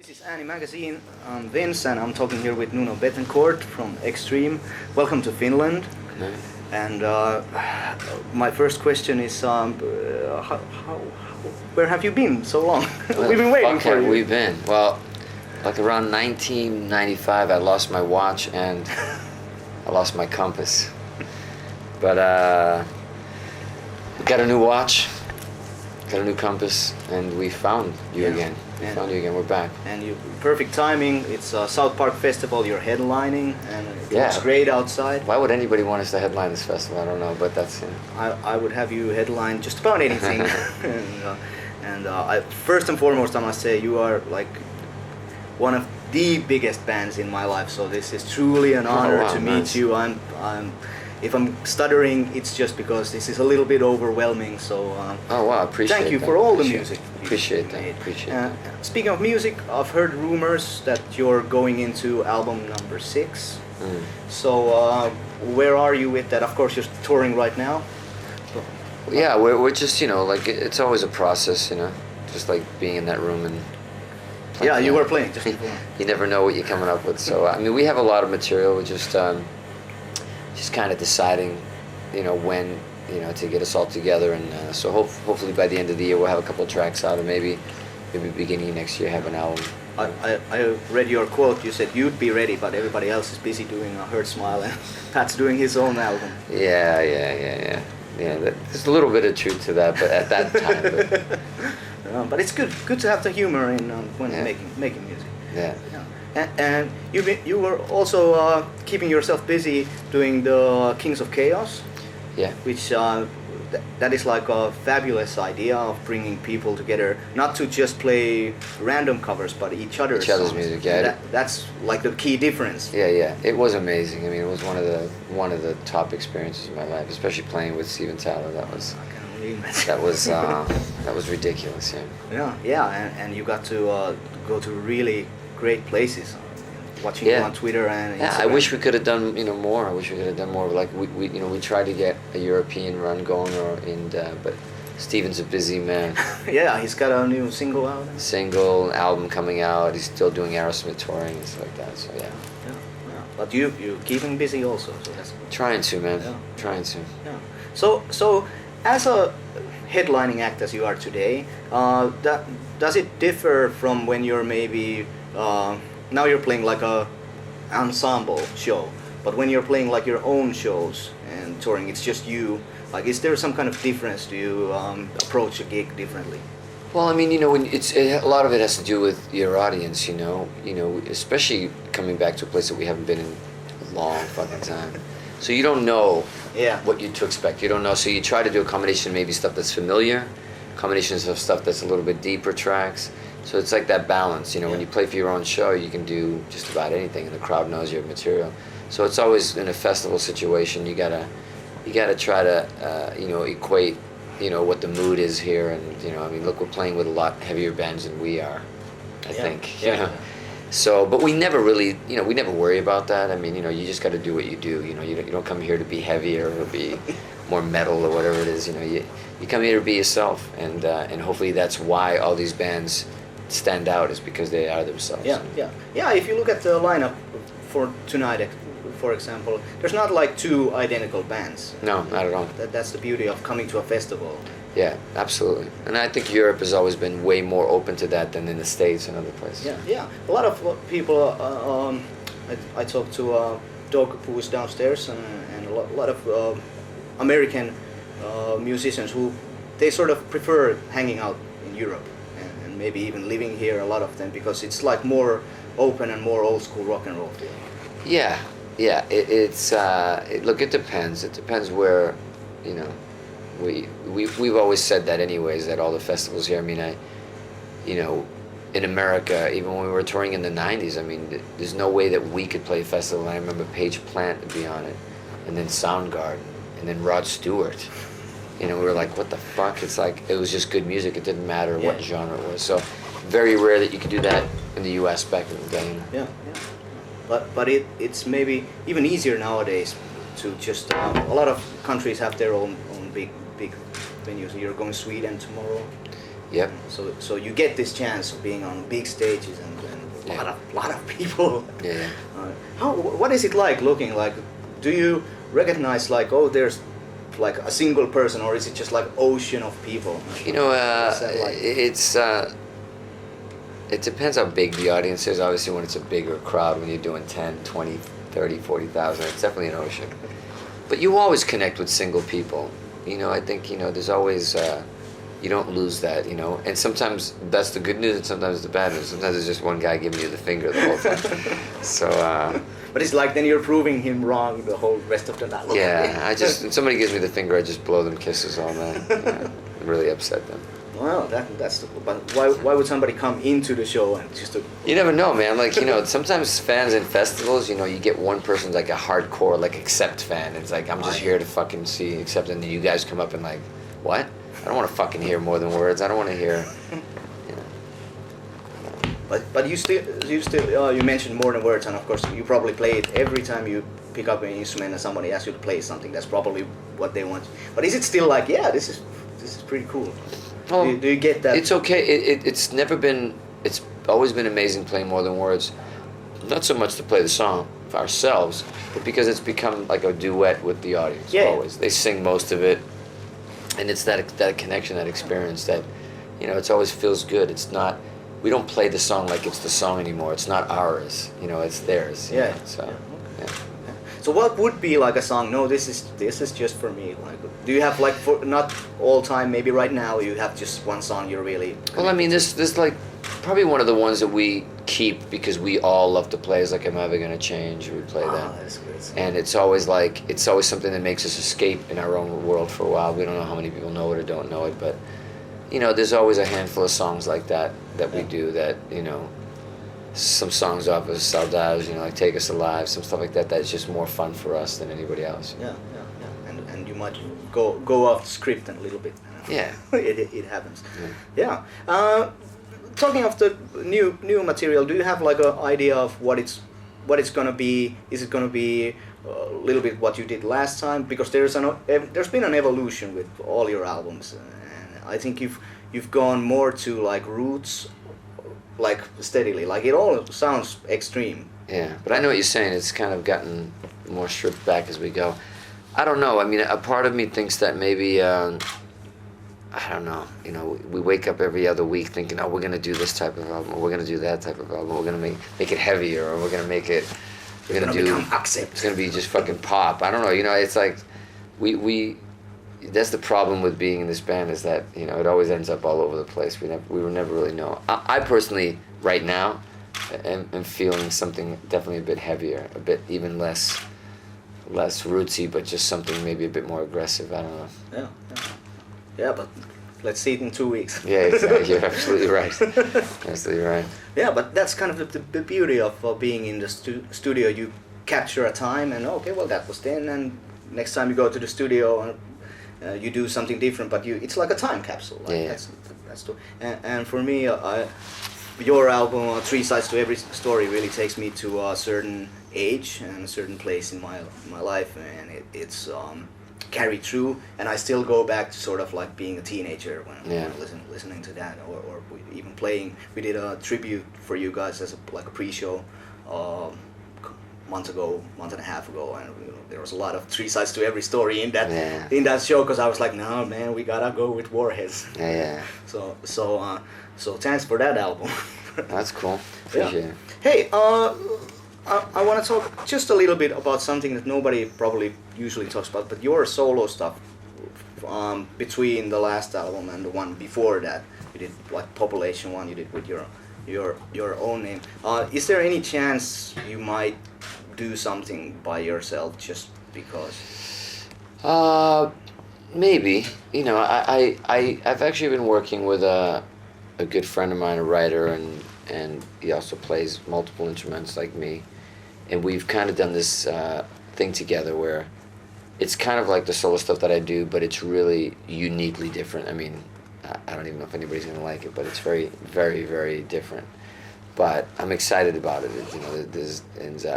This is Ääni magazine. I'm Vince and I'm talking here with Nuno Bettencourt from Extreme. Welcome to Finland. And my first question is, where have you been so long? We've been waiting for you. We've been? Well, like around 1995, I lost my watch and I lost my compass. But we got a new watch, got a new compass, and we found you again. We're back. And you, perfect timing. It's a South Park festival. You're headlining, and it looks great outside. Why would anybody want us to headline this festival? I don't know, but that's. I would have you headline just about anything. First and foremost, I must say you are like one of the biggest bands in my life. So this is truly an honor to meet you. If I'm stuttering, it's just because this is a little bit overwhelming. So appreciate. Thank you for all the music. Appreciate that. Speaking of music, I've heard rumors that you're going into album number 6. So where are you with that? Of course, you're touring right now. Yeah, we're just like it's always a process, just like being in that room and. Yeah, you were playing just before. You never know what you're coming up with. So I mean, we have a lot of material. We're just kind of deciding, when, to get us all together, and so hopefully by the end of the year we'll have a couple of tracks out, and maybe beginning of next year have an album. I read your quote. You said you'd be ready, but everybody else is busy doing a Hurt Smile, and Pat's doing his own album. Yeah. There's a little bit of truth to that, but at that time. But it's good to have the humor in when making music. Yeah. And you were also keeping yourself busy doing the Kings of Chaos. Yeah. Which that is like a fabulous idea of bringing people together, not to just play random covers, but each other's songs. Music. Yeah. That's like the key difference. Yeah. It was amazing. I mean, it was one of the top experiences of my life, especially playing with Steven Tyler. That was. That was ridiculous. Yeah. And you got to go to really great places. Watching you on Twitter and Instagram. I wish we could have done more. I wish we could have done more. Like we tried to get a European run going, but Steven's a busy man. Yeah, he's got a new single out. Album coming out. He's still doing Aerosmith touring and stuff like that. So yeah. But you keep him busy also. So that's trying to, man. Yeah. Trying to. Yeah. So as a headlining act as you are today, does it differ from when you're maybe now you're playing like a ensemble show, but when you're playing like your own shows and touring, it's just you. Like, is there some kind of difference? Do you approach a gig differently? Well, I mean, when a lot of it has to do with your audience, especially coming back to a place that we haven't been in a long fucking time. So you don't know what to expect. You don't know, so you try to do a combination, maybe stuff that's familiar, combinations of stuff that's a little bit deeper tracks. So it's like that balance, when you play for your own show, you can do just about anything, and the crowd knows your material. So it's always in a festival situation. You gotta try to, equate, what the mood is here, and I mean, look, we're playing with a lot heavier bands than we are, I think. So, but we never really, we never worry about that. I mean, you just got to do what you do. You don't come here to be heavier or be more metal or whatever it is. You come here to be yourself, and hopefully that's why all these bands stand out, is because they are themselves. Yeah. If you look at the lineup for tonight, for example, there's not like two identical bands. No, not at all. That's the beauty of coming to a festival. Yeah, absolutely. And I think Europe has always been way more open to that than in the States and other places. Yeah. A lot of people. I talked to Doug, who was downstairs, and a lot of American musicians who they sort of prefer hanging out in Europe. Maybe even living here, a lot of them, because it's like more open and more old school rock and roll feel. Yeah. Look, it depends. It depends where, we've always said that anyways, that all the festivals here. I mean, in America, even when we were touring in the '90s, I mean, there's no way that we could play a festival. And I remember Page Plant to be on it, and then Soundgarden, and then Rod Stewart. We were like, what the fuck? It's like, it was just good music. It didn't matter what genre it was. So very rare that you could do that in the U.S. back in the day. Yeah. But it's maybe even easier nowadays to just, a lot of countries have their own big venues. You're going to Sweden tomorrow. Yep. So you get this chance of being on big stages and lot of people. Yeah. What is it like looking like? Do you recognize like, oh, there's like a single person, or is it just like ocean of people? You know, Like? it depends how big the audience is. Obviously, when it's a bigger crowd, when you're doing 10, 20, 30, 40,000, it's definitely an ocean. But you always connect with single people. You know, I think, you know, there's always, you don't lose that, you know. And sometimes that's the good news and sometimes it's the bad news. Sometimes it's just one guy giving you the finger the whole time. So, but it's like then you're proving him wrong the whole rest of the night. yeah, when somebody gives me the finger, I just blow them kisses all night. Yeah, really upset them. Well, that's the, but why would somebody come into the show and just to... You never know, man. Like, you know, sometimes fans in festivals, you know, you get one person like a hardcore, like, Accept fan. It's like, I'm just here to fucking see Accept, and then you guys come up and like, what? I don't want to fucking hear more than words. I don't want to hear, you know. But you mentioned more than words, and of course you probably play it every time you pick up an instrument and somebody asks you to play something. That's probably what they want. But is it still like, yeah, this is pretty cool? Well, do you get that? It's okay. It's never been. It's always been amazing playing more than words. Not so much to play the song for ourselves, but because it's become like a duet with the audience. Yeah. Always, they sing most of it, and it's that connection, that experience that, you know, it always feels good. It's not. We don't play the song like it's the song anymore. It's not ours. You know, it's theirs. Yeah. So. Yeah. So what would be like a song? No, this is just for me. Like, do you have like, for not all time? Maybe right now you have just one song you're really. Well, I mean, this like probably one of the ones that we keep because we all love to play is like I'm Ever Gonna Change. We play that. That's great. And it's always something that makes us escape in our own world for a while. We don't know how many people know it or don't know it, but you know, there's always a handful of songs like that we do that, you know. Some songs off of Saudades, you know, like Take Us Alive, some stuff like that. That's just more fun for us than anybody else. Yeah. And you might go off the script a little bit. Yeah. it happens. Yeah. Talking of the new material, do you have like an idea of what it's gonna be? Is it gonna be a little bit what you did last time? Because there's been an evolution with all your albums, and I think you've gone more to like roots. Like steadily, like it all sounds extreme. Yeah, but I know what you're saying. It's kind of gotten more stripped back as we go. I don't know. I mean, a part of me thinks that maybe, I don't know. You know, we wake up every other week thinking, oh, we're gonna do this type of album, or we're gonna do that type of album, we're gonna make it heavier, or we're gonna make it, we're gonna do. It's gonna be just fucking pop. I don't know. You know, it's like, we. That's the problem with being in this band is that, you know, it always ends up all over the place. We will never really know. I personally, right now, am feeling something definitely a bit heavier, a bit even less rootsy, but just something maybe a bit more aggressive. I don't know. Yeah, but let's see it in 2 weeks. Yeah, exactly. You're absolutely right. Absolutely right. Yeah, but that's kind of the beauty of being in the studio. You capture a time, and okay, well, that was then, and next time you go to the studio. You do something different, but it's like a time capsule. Like yeah. That's and for me, your album, Three Sides to Every Story, really takes me to a certain age and a certain place in my life, and it's carried through. And I still go back to sort of like being a teenager when I'm listening to that, or even playing. We did a tribute for you guys as a pre-show. Month and a half ago, and you know, there was a lot of Three Sides to Every Story in that show, because I was like, no man, we gotta go with Warheads. Yeah. So thanks for that album. That's cool. Appreciate it. Hey, I want to talk just a little bit about something that nobody probably usually talks about, but your solo stuff. Between the last album and the one before that, you did like Population One. You did with your own name. Is there any chance you might do something by yourself just because? Maybe. You know, I've actually been working with a good friend of mine, a writer, and he also plays multiple instruments like me, and we've kind of done this thing together where it's kind of like the solo stuff that I do, but it's really uniquely different. I mean, I don't even know if anybody's gonna like it, but it's very, very, very different. but I'm excited about it. You know,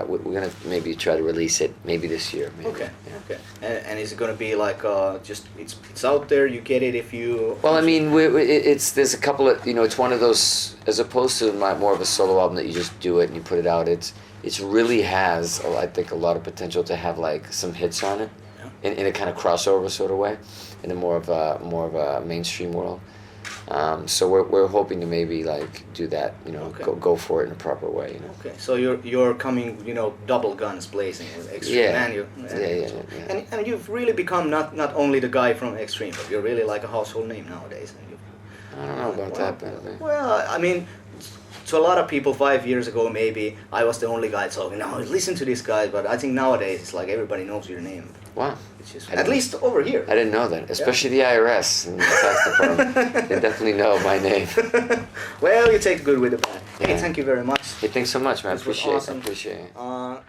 we're gonna maybe try to release it maybe this year. Maybe. Okay. Okay. And is it gonna be like just it's out there? You get it if you. Well, I mean, there's a couple of, you know, it's one of those, as opposed to more of a solo album that you just do it and you put it out. It's really has, I think, a lot of potential to have like some hits on it, in a kind of crossover sort of way, in a more of a mainstream world. So we're hoping to maybe like do that, you know, go for it in a proper way, you know. Okay, so you're coming, you know, double guns blazing with Extreme, and you've really become not only the guy from Extreme, but you're really like a household name nowadays. I don't know about that, but well, I mean, to a lot of people 5 years ago maybe I was the only guy talking. No, listen to this guy, but I think nowadays it's like everybody knows your name. Wow. It's just, at least over here. I didn't know that, especially the IRS and the tax department. They definitely know my name. Well, you take the good with the bad. Hey, thank you very much. Hey, thanks so much, man. This was awesome. I appreciate it.